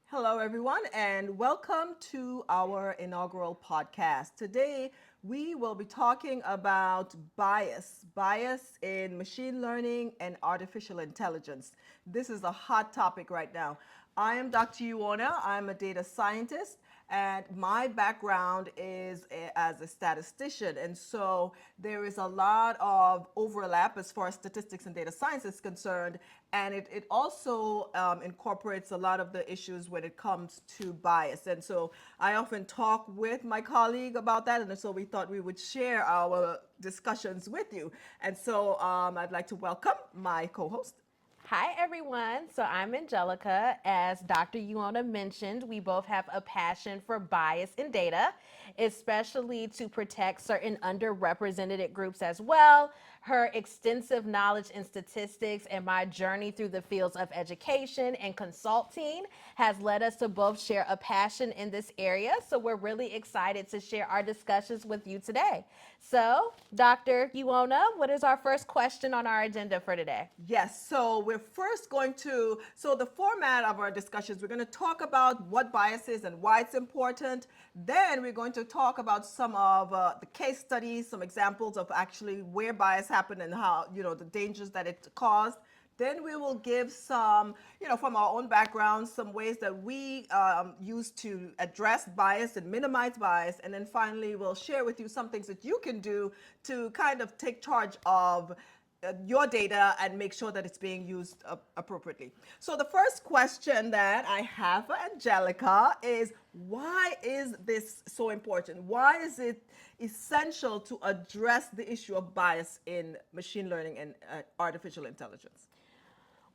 Hello, everyone, and welcome to our inaugural podcast. Today, we will be talking about bias in machine learning and artificial intelligence. This is a hot topic right now. I am Dr. Yuona. I'm a data scientist, and my background is as a statistician. And so there is a lot of overlap as far as statistics and data science is concerned. And it also incorporates a lot of the issues when it comes to bias. And so I often talk with my colleague about that. And so we thought we would share our discussions with you. And so I'd like to welcome my co host. Hi, everyone. So I'm Angelica. As Dr. Yuona mentioned, we both have a passion for bias in data, especially to protect certain underrepresented groups as well. Her extensive knowledge in statistics and my journey through the fields of education and consulting has led us to both share a passion in this area. So we're really excited to share our discussions with you today. So, Dr. Yuona, what is our first question on our agenda for today? Yes, so we're first going to, so the format of our discussions, we're going to talk about what bias is and why it's important. Then we're going to talk about some of the case studies, some examples of actually where bias happened and how, the dangers that it caused. Then we will give some, from our own background, some ways that we use to address bias and minimize bias. And then finally, we'll share with you some things that you can do to kind of take charge of your data and make sure that it's being used appropriately. So the first question that I have for Angelica is, why is this so important? Why is it essential to address the issue of bias in machine learning and artificial intelligence?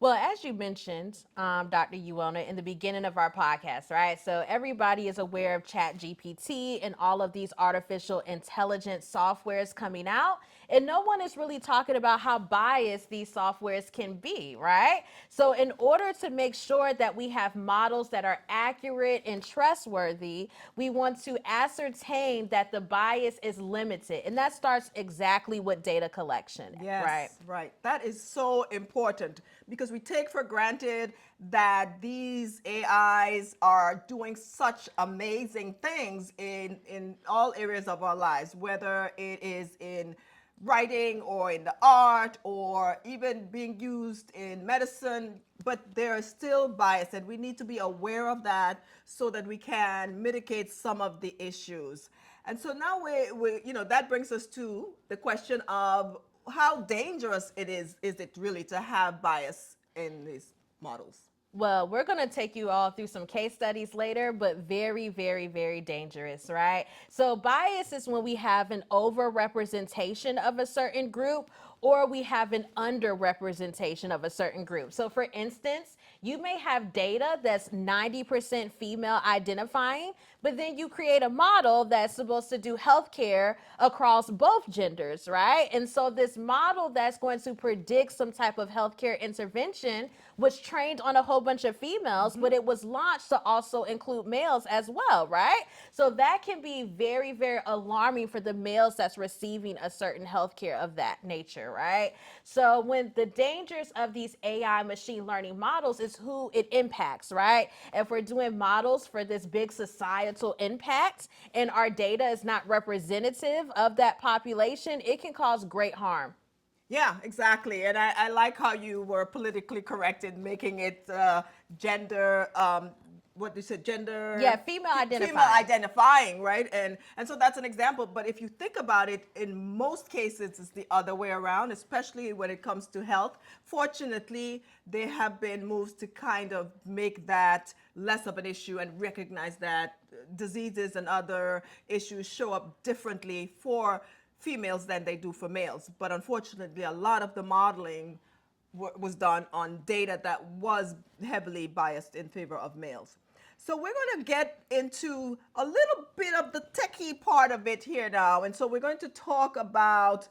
Well, as you mentioned, Dr. Yuona, in the beginning of our podcast, right? So everybody is aware of Chat GPT and all of these artificial intelligence softwares coming out. And no one is really talking about how biased these softwares can be, right? So in order to make sure that we have models that are accurate and trustworthy, we want to ascertain that the bias is limited. And that starts exactly with data collection, right? Yes, right. That is so important because we take for granted that these AIs are doing such amazing things in all areas of our lives, whether it is in writing or in the art or even being used in medicine, but there is still bias, and we need to be aware of that so that we can mitigate some of the issues. And so now that brings us to the question of how dangerous is it really to have bias in these models? Well, we're going to take you all through some case studies later, but very, very, very dangerous, right? So, bias is when we have an overrepresentation of a certain group or we have an underrepresentation of a certain group. So, for instance, you may have data that's 90% female identifying, but then you create a model that's supposed to do healthcare across both genders, right? And so, this model that's going to predict some type of healthcare intervention was trained on a whole bunch of females, but it was launched to also include males as well, right? So that can be very, very alarming for the males that's receiving a certain healthcare of that nature, right? So when the dangers of these AI machine learning models is who it impacts, right? If we're doing models for this big societal impact and our data is not representative of that population, it can cause great harm. Yeah, exactly. And I like how you were politically correct in making it gender, what you said, Yeah, gender, female female identifying. identifying, right? And so that's an example. But if you think about it, in most cases, it's the other way around, especially when it comes to health. Fortunately, there have been moves to kind of make that less of an issue and recognize that diseases and other issues show up differently for females than they do for males. But unfortunately, a lot of the modeling was done on data that was heavily biased in favor of males. So we're going to get into a little bit of the techie part of it here now. And so we're going to talk about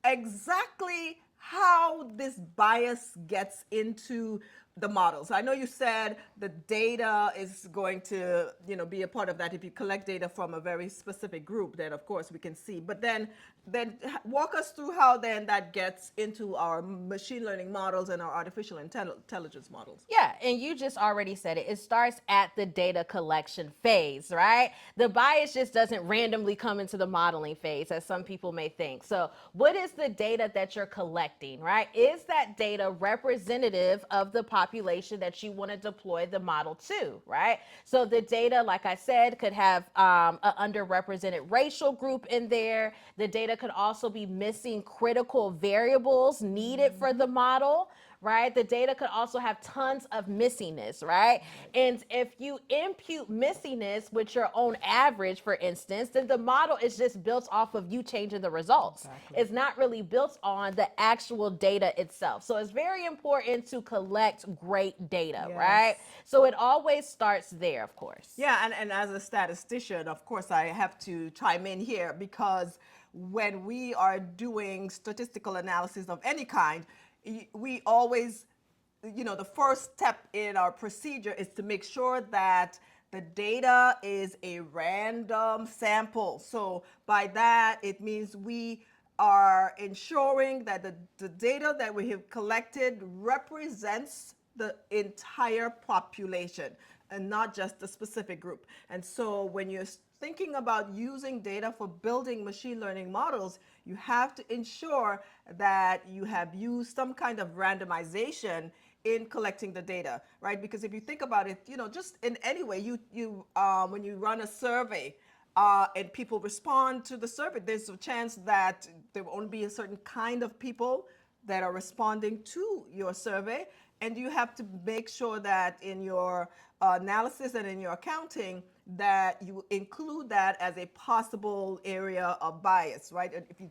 exactly how this bias gets into the models. I know you said the data is going to, be a part of that. If you collect data from a very specific group, then of course we can see. But then walk us through how then that gets into our machine learning models and our artificial intelligence models. Yeah, and you just already said it. It starts at the data collection phase, right? The bias just doesn't randomly come into the modeling phase, as some people may think. So, what is the data that you're collecting, right? Is that data representative of the population that you want to deploy the model to, right? So, the data, like I said, could have an underrepresented racial group in there. The data could also be missing critical variables needed for the model, right? The data could also have tons of missingness, right? And if you impute missingness with your own average, for instance, then the model is just built off of you changing the results. Exactly. It's not really built on the actual data itself. So it's very important to collect great data, right? Yes. So it always starts there, of course. Yeah, and as a statistician, of course, I have to chime in here because when we are doing statistical analysis of any kind, we always, the first step in our procedure is to make sure that the data is a random sample. So by that, it means we are ensuring that the data that we have collected represents the entire population and not just a specific group. And so when you're thinking about using data for building machine learning models, you have to ensure that you have used some kind of randomization in collecting the data, right? Because if you think about it, just in any way, you when you run a survey, and people respond to the survey, there's a chance that there will only be a certain kind of people that are responding to your survey. And you have to make sure that in your analysis and in your accounting that you include that as a possible area of bias, right? And if you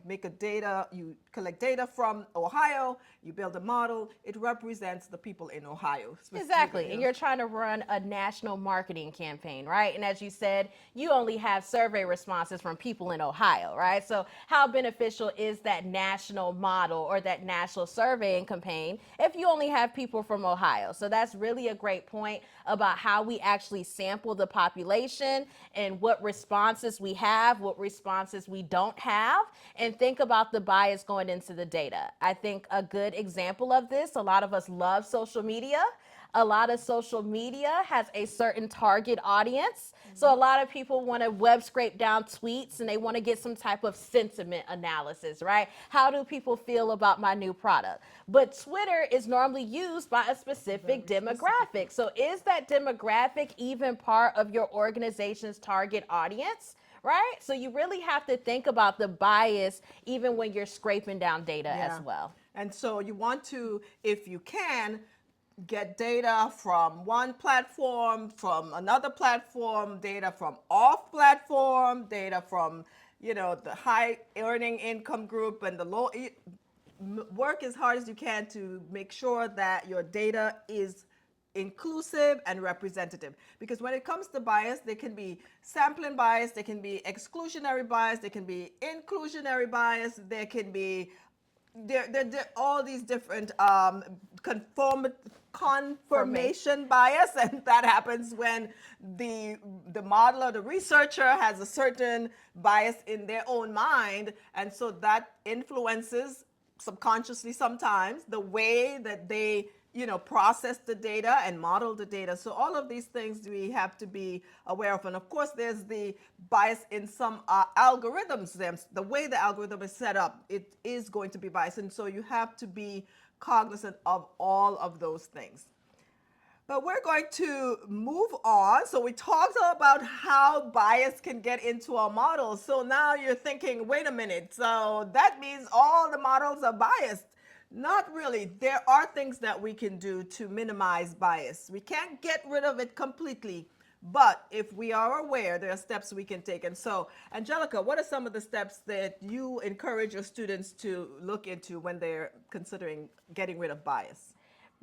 collect data from Ohio, you build a model, it represents the people in Ohio. Exactly. And you're trying to run a national marketing campaign, right? And as you said, you only have survey responses from people in Ohio, right? So how beneficial is that national model or that national surveying campaign if you only have people from Ohio? So that's really a great point about how we actually sample the population and what responses we have, what responses we don't have, and think about the bias going into the data. I think a good example of this, a lot of us love social media. A lot of social media has a certain target audience. So a lot of people want to web scrape down tweets and they want to get some type of sentiment analysis, right? How do people feel about my new product? But Twitter is normally used by a specific demographic. So is that demographic even part of your organization's target audience? Right? So you really have to think about the bias even when you're scraping down data as well. And so you want to, if you can, get data from one platform, from another platform, data from off platform, data from, the high earning income group and the low. Work as hard as you can to make sure that your data is inclusive and representative, because when it comes to bias, there can be sampling bias, there can be exclusionary bias, there can be inclusionary bias, there can be all these different confirmation bias, and that happens when the modeler, the researcher, has a certain bias in their own mind, and so that influences subconsciously sometimes the way that they process the data and model the data. So all of these things we have to be aware of. And of course, there's the bias in some algorithms. The way the algorithm is set up, it is going to be biased. And so you have to be cognizant of all of those things. But we're going to move on. So we talked about how bias can get into our models. So now you're thinking, wait a minute, so that means all the models are biased. Not really. There are things that we can do to minimize bias. We can't get rid of it completely, but if we are aware, there are steps we can take. And so, Angelica, what are some of the steps that you encourage your students to look into when they're considering getting rid of bias?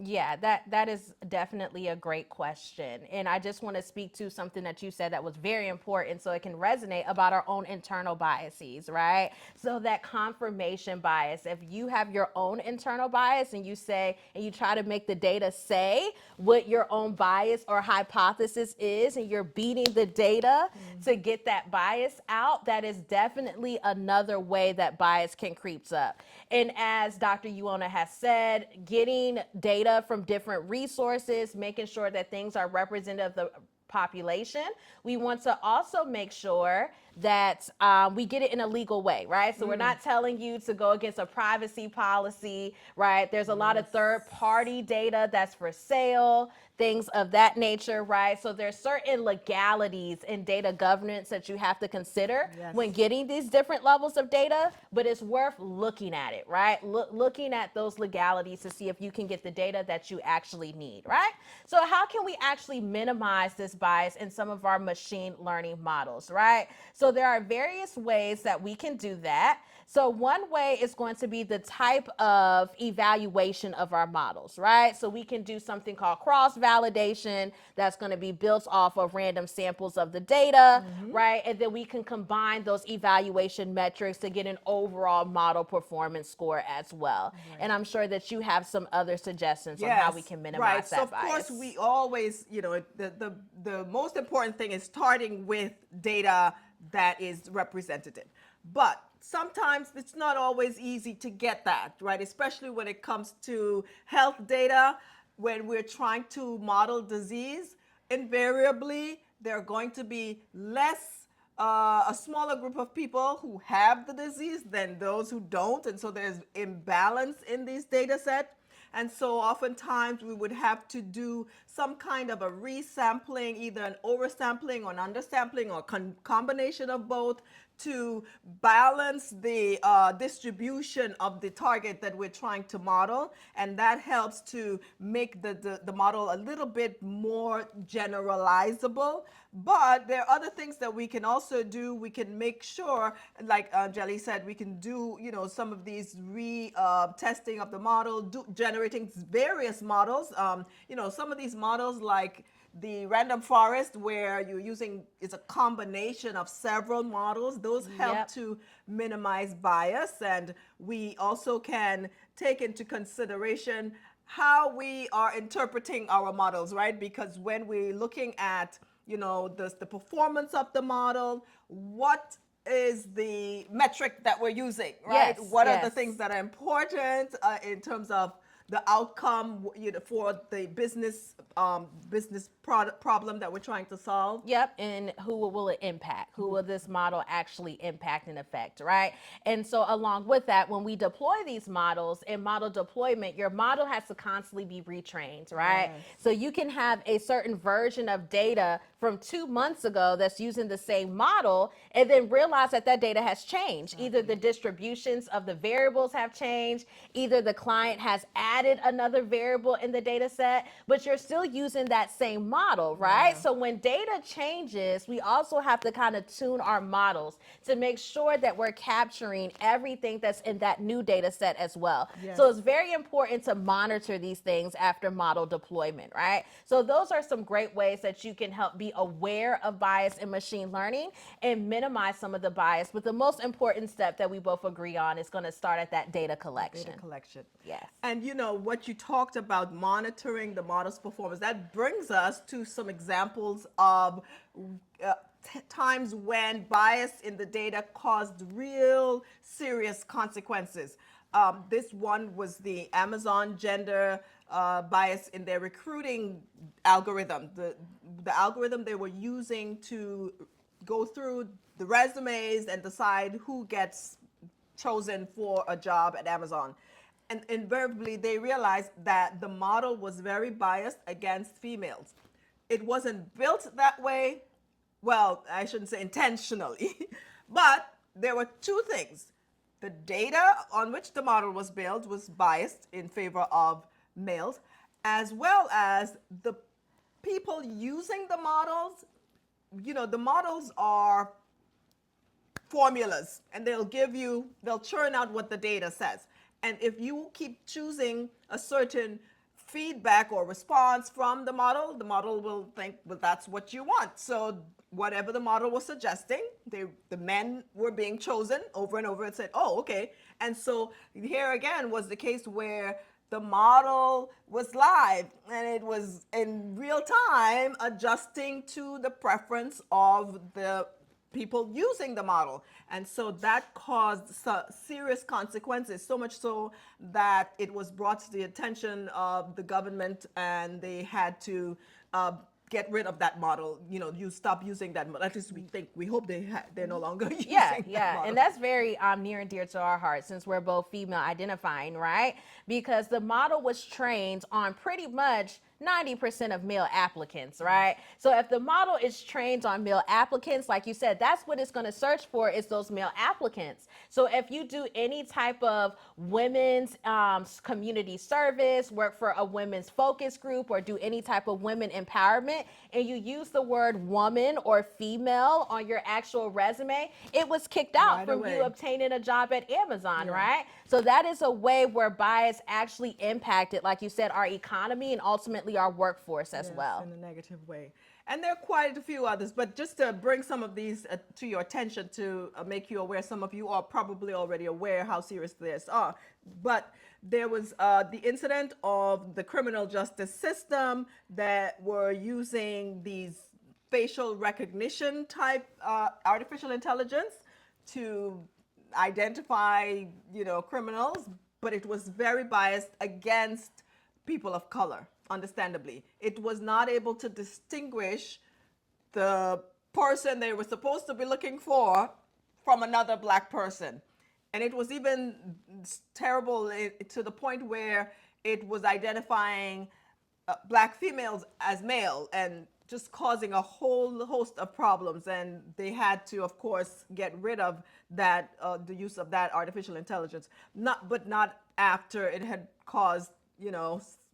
Yeah, that is definitely a great question. And I just want to speak to something that you said that was very important so it can resonate about our own internal biases, right? So that confirmation bias, if you have your own internal bias and you say and you try to make the data say what your own bias or hypothesis is and you're beating the data to get that bias out, that is definitely another way that bias can creeps up. And as Dr. Yuona has said, getting data from different resources, making sure that things are representative of the population. We want to also make sure that we get it in a legal way, right? So we're not telling you to go against a privacy policy, right? There's a lot of third party data that's for sale, things of that nature, right? So there's certain legalities in data governance that you have to consider Yes. when getting these different levels of data, but it's worth looking at it, right? Looking at those legalities to see if you can get the data that you actually need, right? So how can we actually minimize this bias in some of our machine learning models, right? So there are various ways that we can do that. So one way is going to be the type of evaluation of our models, right? So we can do something called cross-validation that's going to be built off of random samples of the data, right? And then we can combine those evaluation metrics to get an overall model performance score as well. And I'm sure that you have some other suggestions on how we can minimize right. that So of bias. course we always, the most important thing is starting with data that is representative. But sometimes it's not always easy to get that, right? Especially when it comes to health data, when we're trying to model disease, invariably there are going to be a smaller group of people who have the disease than those who don't. And so there's imbalance in these data sets. And so oftentimes we would have to do some kind of a resampling, either an oversampling or an undersampling or combination of both to balance the distribution of the target that we're trying to model. And that helps to make the model a little bit more generalizable. But there are other things that we can also do. We can make sure, like Jelly said, we can do, some of these testing of the model, generating various models. Some of these models like the random forest where you're using is a combination of several models. Those help Yep. to minimize bias. And we also can take into consideration how we are interpreting our models, right? Because when we're looking at the performance of the model, what is the metric that we're using, right? Yes, What are the yes. things that are important in terms of the outcome, for the business problem that we're trying to solve? Yep, and who will it impact? Who will this model actually impact and affect, right? And so, along with that, when we deploy these models in model deployment, your model has to constantly be retrained, right? Yes. So, you can have a certain version of data from 2 months ago that's using the same model and then realize that that data has changed. Either the distributions of the variables have changed, either the client has added another variable in the data set, but you're still using that same model, right? So when data changes, we also have to kind of tune our models to make sure that we're capturing everything that's in that new data set as well. Yes. So it's very important to monitor these things after model deployment, right? So those are some great ways that you can help be aware of bias in machine learning and minimize some of the bias. But the most important step that we both agree on is going to start at that data collection. Data collection. Yes. And what you talked about monitoring the model's performance, that brings us to some examples of times when bias in the data caused real serious consequences. This one was the Amazon gender bias in their recruiting algorithm. The algorithm they were using to go through the resumes and decide who gets chosen for a job at Amazon. And invariably, they realized that the model was very biased against females. It wasn't built that way. Well, I shouldn't say intentionally, but there were two things. The data on which the model was built was biased in favor of males, as well as the people using the models. The models are formulas, and they'll churn out what the data says. And if you keep choosing a certain feedback or response from the model will think, well, that's what you want. So whatever the model was suggesting, the men were being chosen over and over and said, oh, okay. And so here again was the case where the model was live and it was in real time adjusting to the preference of the people using the model. And so that caused serious consequences, so much so that it was brought to the attention of the government and they had to get rid of that model. You know, you stop using that model. At least we hope they're no longer using that model. And that's very near and dear to our hearts since we're both female identifying, right? Because the model was trained on pretty much 90% of male applicants, right? So if the model is trained on male applicants, like you said, that's what it's going to search for is those male applicants. So if you do any type of women's community service, work for a women's focus group, or do any type of women empowerment, and you use the word woman or female on your actual resume, it was kicked out Right from away. you obtaining a job at Amazon, right? So that is a way where bias actually impacted, like you said, our economy and ultimately our workforce as well. In a negative way. And there are quite a few others, but just to bring some of these to your attention to make you aware, some of you are probably already aware how serious this are. But there was the incident of the criminal justice system that were using these facial recognition type artificial intelligence to identify, criminals, but it was very biased against people of color, understandably. It was not able to distinguish the person they were supposed to be looking for from another black person. And it was even terrible to the point where it was identifying black females as male and just causing a whole host of problems. And they had to, of course, get rid of that, the use of that artificial intelligence, but not after it had caused,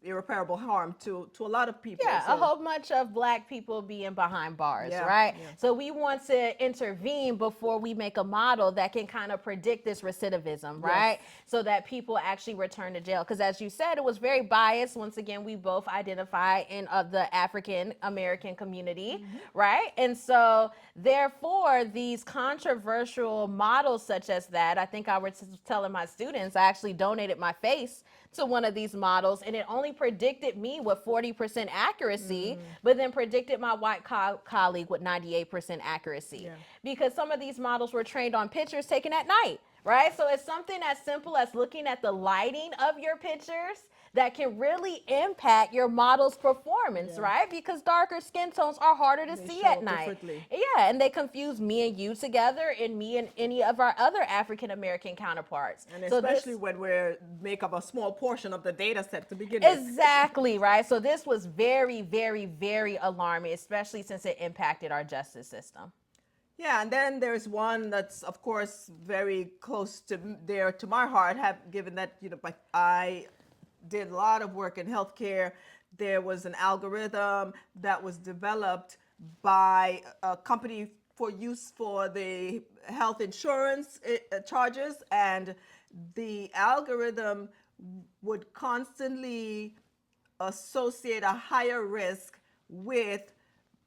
irreparable harm to a lot of people. Yeah, a whole bunch of black people being behind bars, right? Yeah. So we want to intervene before we make a model that can kind of predict this recidivism, right? So that people actually return to jail. Because as you said, it was very biased. Once again, we both identify in the African American community, right? And so therefore, these controversial models such as that, I think I was telling my students, I actually donated my face to one of these models and it only predicted me with 40% accuracy, but then predicted my white colleague with 98% accuracy. Because some of these models were trained on pictures taken at night, right? So it's something as simple as looking at the lighting of your pictures that can really impact your model's performance, right? Because darker skin tones are harder to see at night. Yeah, and they confuse me and you together and me and any of our other African American counterparts. And especially when we make up a small portion of the data set to begin with. Exactly, right? So this was very, very, very alarming, especially since it impacted our justice system. Yeah, and then there's one that's, of course, very close to my heart, given that, I did a lot of work in healthcare. There was an algorithm that was developed by a company for use for the health insurance charges, and the algorithm would constantly associate a higher risk with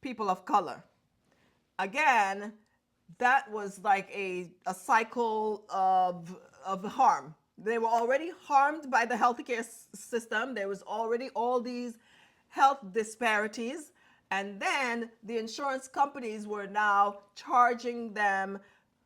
people of color. Again, that was like a cycle of harm. They were already harmed by the healthcare system. There was already all these health disparities. And then the insurance companies were now charging them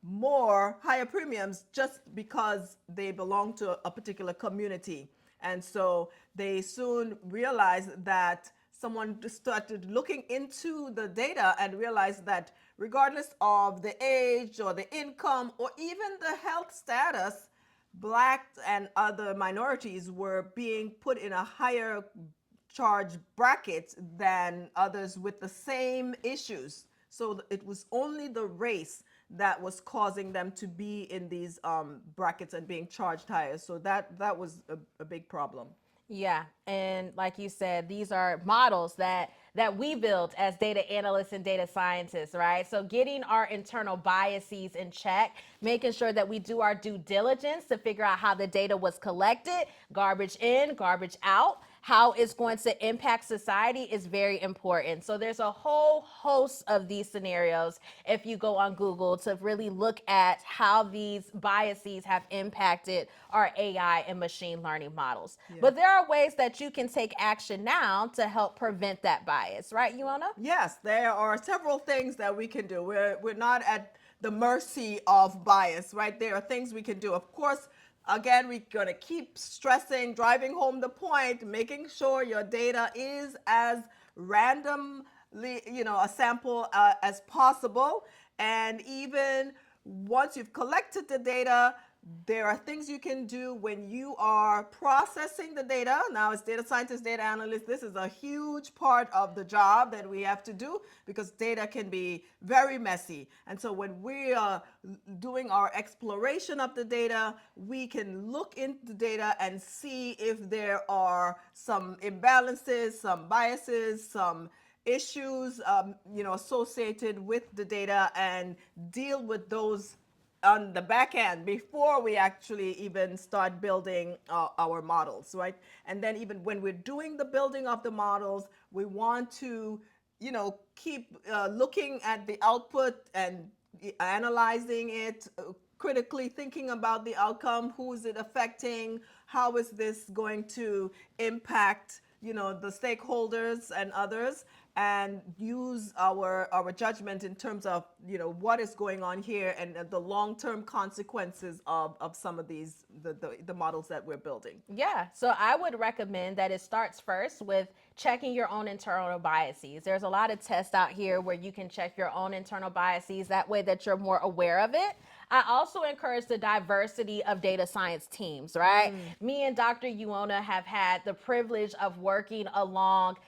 higher premiums just because they belong to a particular community. And so they soon realized that someone started looking into the data and realized that regardless of the age or the income or even the health status, Black and other minorities were being put in a higher charge bracket than others with the same issues. So it was only the race that was causing them to be in these brackets and being charged higher. So that was a big problem. Yeah, and like you said, these are models that we built as data analysts and data scientists, right? So getting our internal biases in check, making sure that we do our due diligence to figure out how the data was collected, garbage in, garbage out, how it's going to impact society is very important. So there's a whole host of these scenarios if you go on Google to really look at how these biases have impacted our AI and machine learning models. Yeah. But there are ways that you can take action now to help prevent that bias, right, Yuona? Yes, there are several things that we can do. We're not at the mercy of bias, right? There are things we can do. Of course, again, we're going to keep stressing, driving home the point, making sure your data is as randomly, a sample as possible. And even once you've collected the data, there are things you can do when you are processing the data. Now, as data scientists, data analysts, this is a huge part of the job that we have to do because data can be very messy. And so when we are doing our exploration of the data, we can look into the data and see if there are some imbalances, some biases, some issues, associated with the data, and deal with those on the back end before we actually even start building our models, right? And then even when we're doing the building of the models, we want to, keep looking at the output and analyzing it, critically thinking about the outcome. Who is it affecting? How is this going to impact, the stakeholders and others? And use our judgment in terms of what is going on here and the long-term consequences of some of these the models that we're building. Yeah, so I would recommend that it starts first with checking your own internal biases. There's a lot of tests out here where you can check your own internal biases, that way that you're more aware of it. I also encourage the diversity of data science teams, right? Me and Dr. Yuona have had the privilege of working along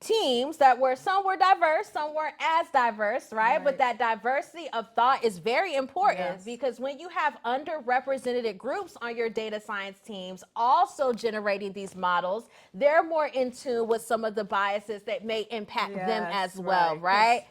teams that were, some were diverse, some weren't as diverse, right? But that diversity of thought is very important. Yes. Because when you have underrepresented groups on your data science teams also generating these models, they're more in tune with some of the biases that may impact them Yes, as well, right. right?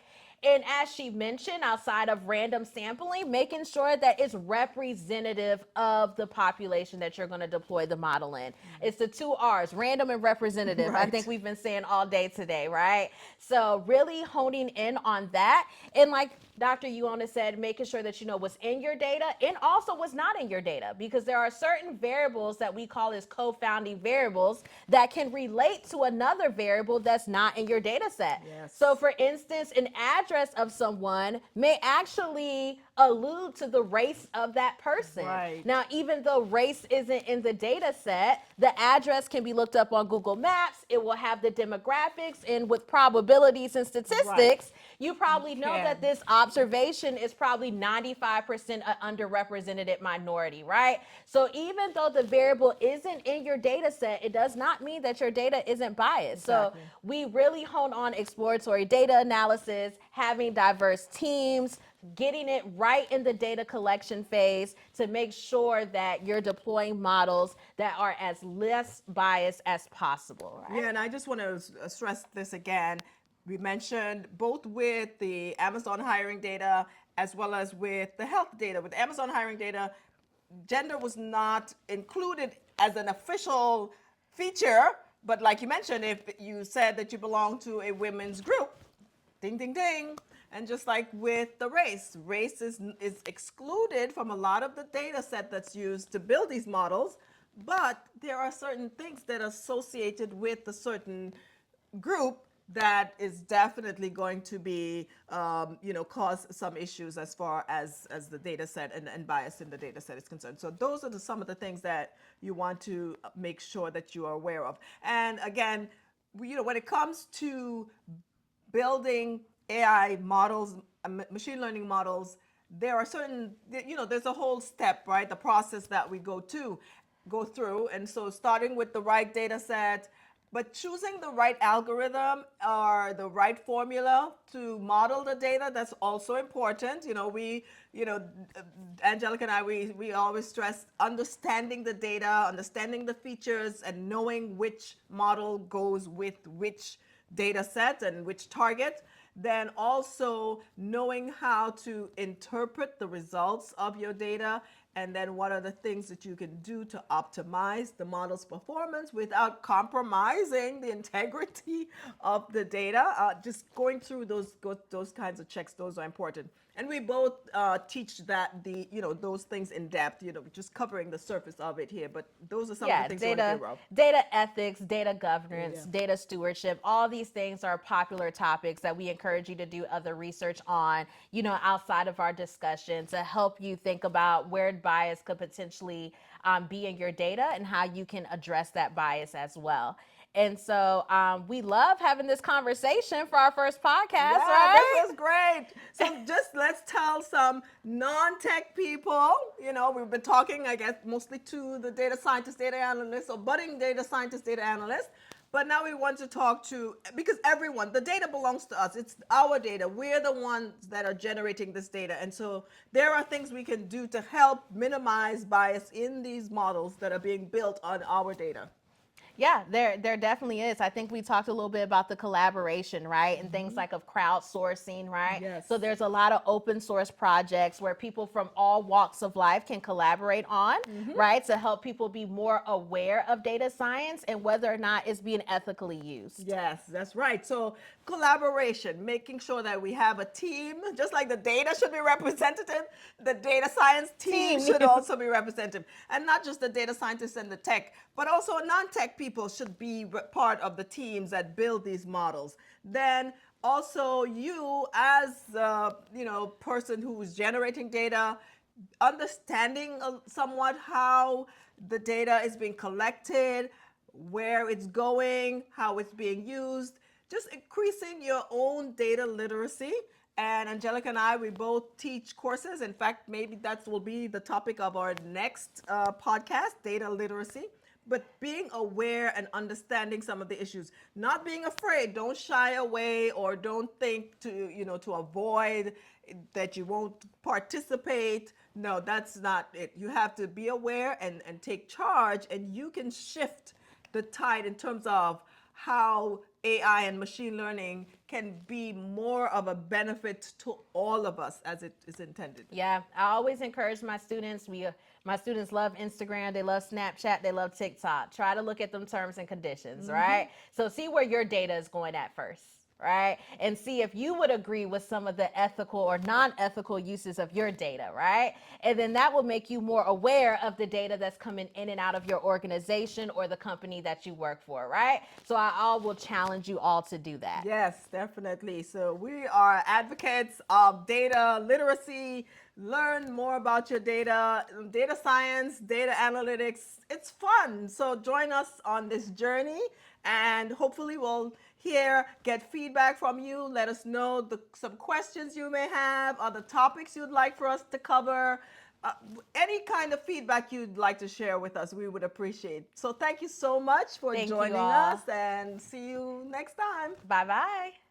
And as she mentioned, outside of random sampling, making sure that it's representative of the population that you're going to deploy the model in. It's the two R's, random and representative. I Right. think we've been saying all day today, right? So really honing in on that. And like Dr. Yuona said, making sure that you know what's in your data and also what's not in your data, because there are certain variables that we call as co-founding variables that can relate to another variable that's not in your data set. Yes. So for instance, an address of someone may actually allude to the race of that person. Right. Now, even though race isn't in the data set, the address can be looked up on Google Maps. It will have the demographics, and with probabilities and statistics, you probably know that this observation is probably 95% an underrepresented minority, right? So even though the variable isn't in your data set, it does not mean that your data isn't biased. Exactly. So we really hone on exploratory data analysis, having diverse teams, getting it right in the data collection phase to make sure that you're deploying models that are as less biased as possible, right? Yeah, and I just want to stress this again. We mentioned both with the Amazon hiring data as well as with the health data. With Amazon hiring data, gender was not included as an official feature, but like you mentioned, if you said that you belong to a women's group, ding, ding, ding. And just like with the race is excluded from a lot of the data set that's used to build these models, but there are certain things that are associated with a certain group that is definitely going to be, cause some issues as far as the data set and bias in the data set is concerned. So those are some of the things that you want to make sure that you are aware of. And again, when it comes to building AI models, machine learning models, there are certain, there's a whole step, right? The process that we go through. And so starting with the right data set, but choosing the right algorithm or the right formula to model the data, that's also important. Angelica and I, we always stress understanding the data, understanding the features, and knowing which model goes with which data set and which target. Then also knowing how to interpret the results of your data and then what are the things that you can do to optimize the model's performance without compromising the integrity of the data. Just going through those kinds of checks, those are important. And we both teach that those things in depth, just covering the surface of it here. But those are some of the things you want to be aware of. Data ethics, data governance, Yeah. data stewardship, all these things are popular topics that we encourage you to do other research on, outside of our discussion to help you think about where bias could potentially be in your data and how you can address that bias as well. And so we love having this conversation for our first podcast, Yeah, right? this was great. So just let's tell some non-tech people, we've been talking, I guess, mostly to the data scientists, data analysts, or budding data scientists, data analysts. But now we want to talk to, because the data belongs to us. It's our data. We're the ones that are generating this data. And so there are things we can do to help minimize bias in these models that are being built on our data. Yeah, there definitely is. I think we talked a little bit about the collaboration, right? And things like of crowdsourcing, right? Yes. So there's a lot of open source projects where people from all walks of life can collaborate on, right? To help people be more aware of data science and whether or not it's being ethically used. Yes, that's right. So collaboration, making sure that we have a team, just like the data should be representative, the data science team should also be representative. And not just the data scientists and the tech, but also non-tech people should be part of the teams that build these models. Then also you as person who's generating data, understanding somewhat how the data is being collected, where it's going, how it's being used, just increasing your own data literacy. And Angelica and I, we both teach courses. In fact, maybe that will be the topic of our next podcast, data literacy. But being aware and understanding some of the issues, not being afraid, don't shy away or don't think to avoid that you won't participate. No, that's not it. You have to be aware and take charge, and you can shift the tide in terms of how AI and machine learning can be more of a benefit to all of us as it is intended. Yeah, I always encourage my students. My students love Instagram, they love Snapchat, they love TikTok. Try to look at them terms and conditions, right? So see where your data is going at first, right? And see if you would agree with some of the ethical or non-ethical uses of your data, right? And then that will make you more aware of the data that's coming in and out of your organization or the company that you work for, right? So I will challenge you all to do that. Yes, definitely. So we are advocates of data literacy. Learn more about your data science, data analytics. It's fun. So join us on this journey, and hopefully we'll get feedback from you. Let us know some questions you may have, other topics you'd like for us to cover. Any kind of feedback you'd like to share with us, we would appreciate. So thank you so much for joining us, and see you next time. Bye-bye.